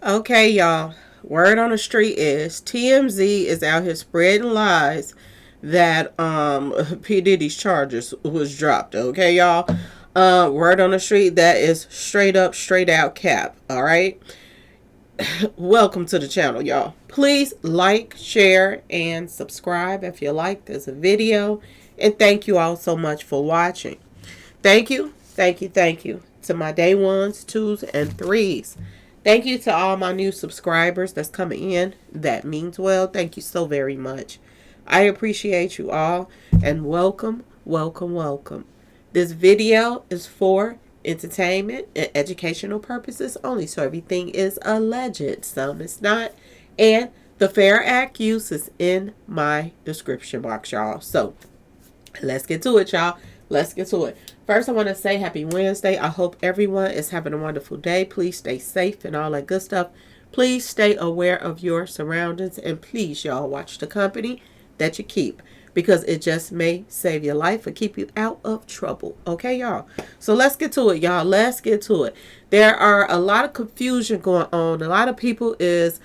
Okay, y'all. Word on the street is TMZ is out here spreading lies that P Diddy's charges was dropped. Okay, y'all. Word on the street that is straight up, straight out cap. All right. Welcome to the channel, y'all. Please like, share, and subscribe if you like this video. And thank you all so much for watching. Thank you to my day ones, twos, and threes. Thank you to all my new subscribers that's coming in. That means well. Thank you so very much. I appreciate you all and welcome, welcome, welcome. This video is for entertainment and educational purposes only, so everything is alleged. Some is not. And the Fair Act use is in my description box, y'all. So let's get to it, y'all. Let's get to it. First, I want to say happy Wednesday. I hope everyone is having a wonderful day. Please stay safe and all that good stuff. Please stay aware of your surroundings. And please, y'all, watch the company that you keep, because it just may save your life or keep you out of trouble. Okay, y'all? So let's get to it, y'all. Let's get to it. There are a lot of confusion going on. A lot of people is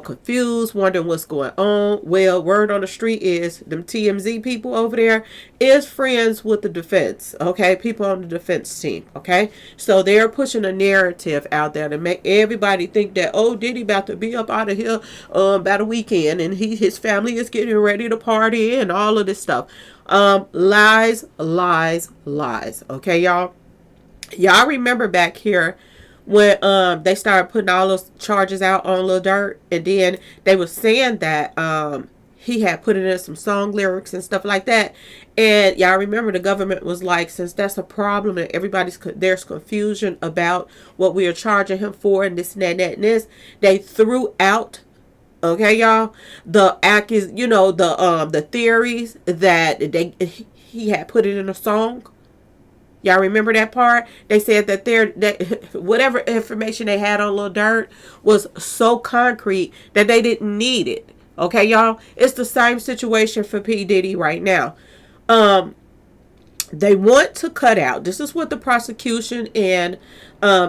confused, wondering what's going on. Well, word on the street is them TMZ people over there is friends with the defense. Okay, people on the defense team. Okay, so they're pushing a narrative out there to make everybody think that, oh, Diddy about to be up out of here by the weekend, and his family is getting ready to party and all of this stuff. Lies, lies, lies. Okay, y'all. Y'all remember back here when they started putting all those charges out on Lil Durk, and then they were saying that he had put in some song lyrics and stuff like that. And y'all remember the government was like, since that's a problem and there's confusion about what we are charging him for and this and that and that and this, they threw out, okay, y'all, the act is the theories that he had put it in a song. Y'all remember that part? They said that whatever information they had on Lil Durk was so concrete that they didn't need it. Okay, y'all? It's the same situation for P Diddy right now. They want to cut out. This is what the prosecution and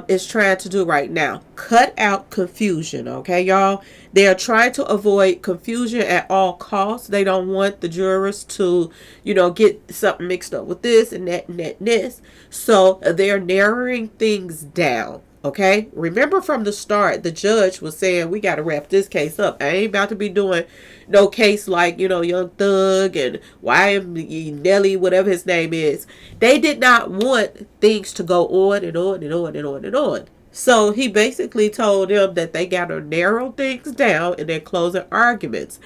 is trying to do right now. Cut out confusion. Okay, y'all? They are trying to avoid confusion at all costs. They don't want the jurors to, get something mixed up with this and that and that and this. So they're narrowing things down. Okay, remember from the start, the judge was saying, we got to wrap this case up. I ain't about to be doing no case like, Young Thug and YM Nelly, whatever his name is. They did not want things to go on and on and on and on and on. So he basically told them that they got to narrow things down in their closing arguments.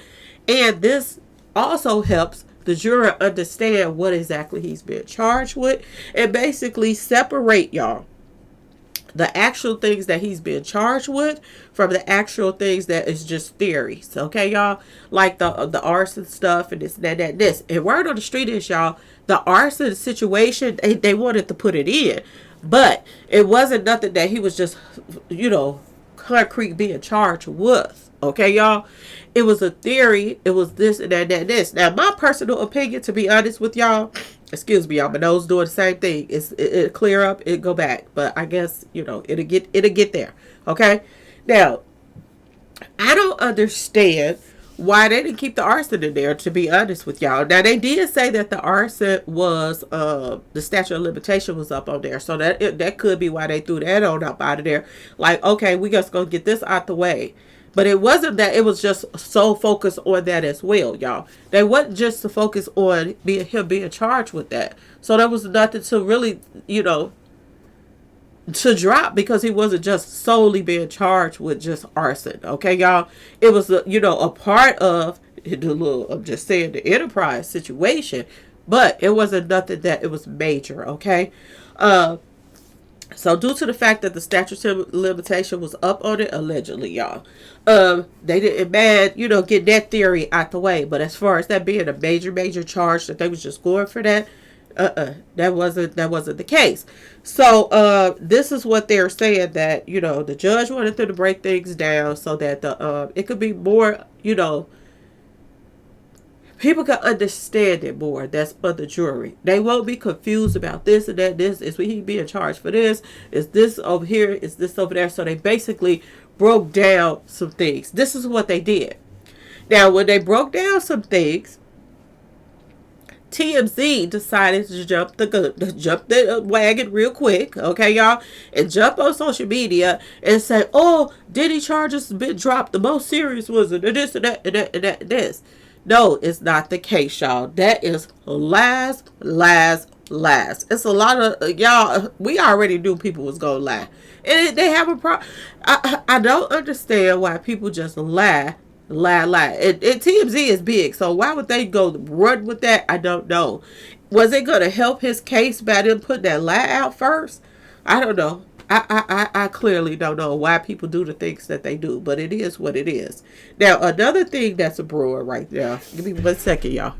And this also helps the juror understand what exactly he's been charged with and basically separate, y'all, the actual things that he's been charged with from the actual things that is just theories. Okay, y'all? Like the arson stuff and this, that, that, this. And word on the street is, y'all, the arson situation, they wanted to put it in. But it wasn't nothing that he was just, concrete being charged with. Okay, y'all? It was a theory. It was this and that and that and this. Now, my personal opinion, to be honest with y'all, excuse me, y'all, my nose doing the same thing. It clear up, it go back. But I guess, it'll get there. Okay? Now, I don't understand why they didn't keep the arson in there, to be honest with y'all. Now, they did say that the arson was, the statute of limitation was up on there. So that could be why they threw that on up out of there. Like, okay, we just gonna get this out the way. But it wasn't that. It was just so focused on that as well, y'all. They wasn't just to focus on him being charged with that. So there was nothing to really, to drop, because he wasn't just solely being charged with just arson. Okay, y'all? It was, a part of the little, I'm just saying, the enterprise situation. But it wasn't nothing that it was major, okay? So due to the fact that the statute of limitation was up on it, allegedly, y'all, they didn't get that theory out the way. But as far as that being a major charge, that they was just going for that, that wasn't the case. So this is what they're saying, that the judge wanted them to break things down so that it could be more People can understand it more. That's for the jury. They won't be confused about this and that. This is he being charged for this. Is this over here? Is this over there? So they basically broke down some things. This is what they did. Now, when they broke down some things, TMZ decided to jump the wagon real quick, okay, y'all, and jump on social media and say, "Oh, Diddy charges been dropped. The most serious was it this and that and that and that and this." No, it's not the case, y'all. That is lies, lies, lies. It's a lot of y'all. We already knew people was gonna lie, and they have a problem. I don't understand why people just lie. And TMZ is big, so why would they go run with that? I don't know. Was it going to help his case by them putting that lie out first? I don't know. I clearly don't know why people do the things that they do, but it is what it is. Now, another thing that's a brewing right now. Give me 1 second, y'all.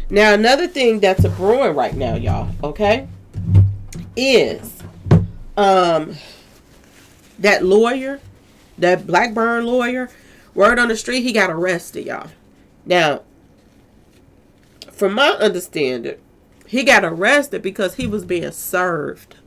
Now, another thing that's a brewing right now, y'all, okay, is that lawyer, that BlackBurn lawyer, word on the street, he got arrested, y'all. Now, from my understanding, he got arrested because he was being served.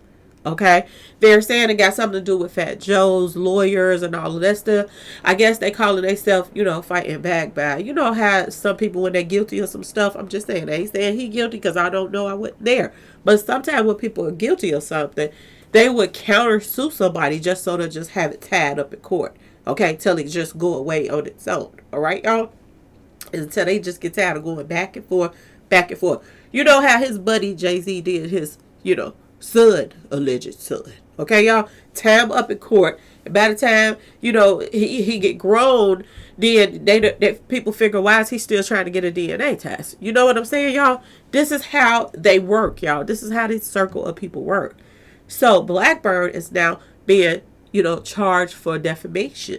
Okay, they're saying it got something to do with Fat Joe's lawyers and all of that stuff. I guess they calling themselves, fighting back by. You know how some people, when they're guilty of some stuff, I'm just saying, they ain't saying he guilty because I don't know, I wasn't there. But sometimes when people are guilty of something, they would counter sue somebody just so to just have it tied up in court. Okay, till it just go away on its own. All right, y'all? Until they just get tired of going back and forth, back and forth. You know how his buddy Jay-Z did his, son, alleged son. Okay, y'all? Tie him up in court. And by the time, he get grown, then they people figure, why is he still trying to get a DNA test? You know what I'm saying, y'all? This is how they work, y'all. This is how this circle of people work. So BlackBurn is now being, charged for defamation.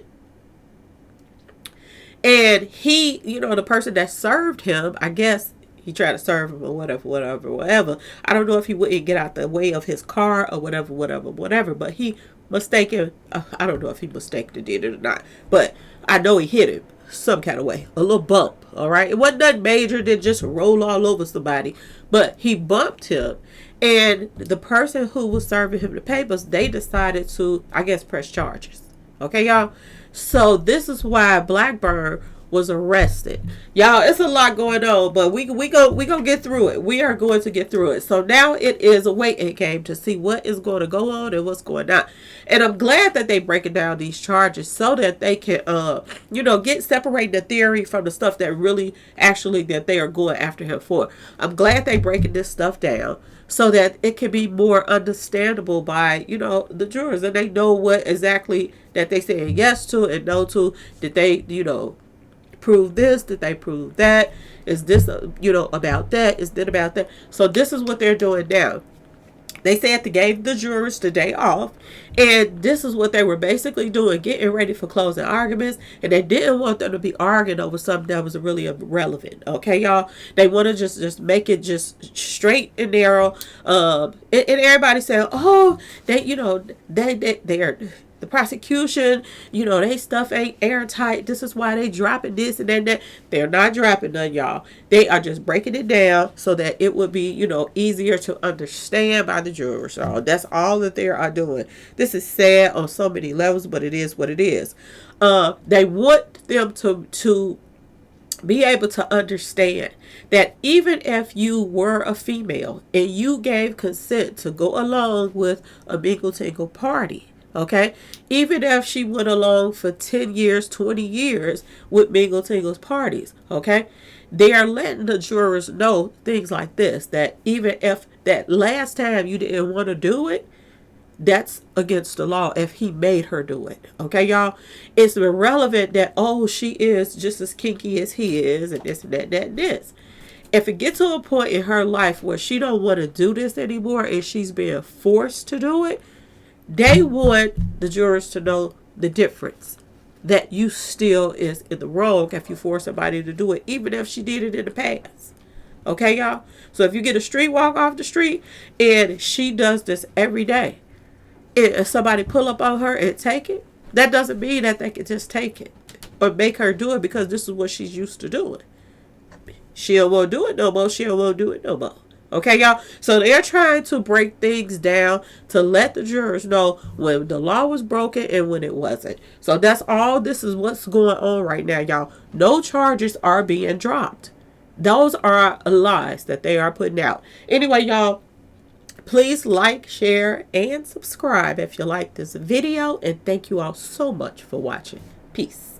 And he, the person that served him, I guess, he tried to serve him or whatever. I don't know if he wouldn't get out the way of his car or whatever. But he mistaken. I don't know if he mistakenly did it or not. But I know he hit him some kind of way. A little bump, all right? It wasn't nothing major. Didn't just roll all over somebody. But he bumped him. And the person who was serving him the papers, they decided to, I guess, press charges. Okay, y'all? So this is why BlackBurn was arrested. Y'all, it's a lot going on, but we gonna get through it. We are going to get through it. So now it is a waiting game to see what is going to go on and what's going on. And I'm glad that they breaking down these charges so that they can get separate the theory from the stuff that really actually that they are going after him for. I'm glad they breaking this stuff down so that it can be more understandable by, the jurors, and they know what exactly that they saying yes to and no to. Did they, prove this? Did they prove that? Is this, about that? Is that about that? So this is what they're doing now. They said they gave the jurors the day off, and this is what they were basically doing, getting ready for closing arguments, and they didn't want them to be arguing over something that was really irrelevant. Okay, y'all? They want to just make it just straight and narrow. And everybody said, oh, they're the prosecution, they stuff ain't airtight. This is why they dropping this and that. They're not dropping none, y'all. They are just breaking it down so that it would be, easier to understand by the jurors. So that's all that they are doing. This is sad on so many levels, but it is what it is. They want them to be able to understand that even if you were a female and you gave consent to go along with a mingle tingle party, okay, even if she went along for 10 years, 20 years with Mingle Tingle's parties, okay, they are letting the jurors know things like this, that even if that last time you didn't want to do it, that's against the law if he made her do it. Okay, y'all? It's irrelevant that, oh, she is just as kinky as he is and this and that and this. If it gets to a point in her life where she don't want to do this anymore and she's being forced to do it, they want the jurors to know the difference. That you still is in the wrong if you force somebody to do it, even if she did it in the past. Okay, y'all? So if you get a street walk off the street, and she does this every day, if somebody pull up on her and take it, that doesn't mean that they can just take it or make her do it, because this is what she's used to doing. She won't do it no more. She won't do it no more. Okay, y'all? So they're trying to break things down to let the jurors know when the law was broken and when it wasn't. So that's all. This is what's going on right now, y'all. No charges are being dropped. Those are lies that they are putting out. Anyway, y'all, please like, share, and subscribe if you like this video. And thank you all so much for watching. Peace.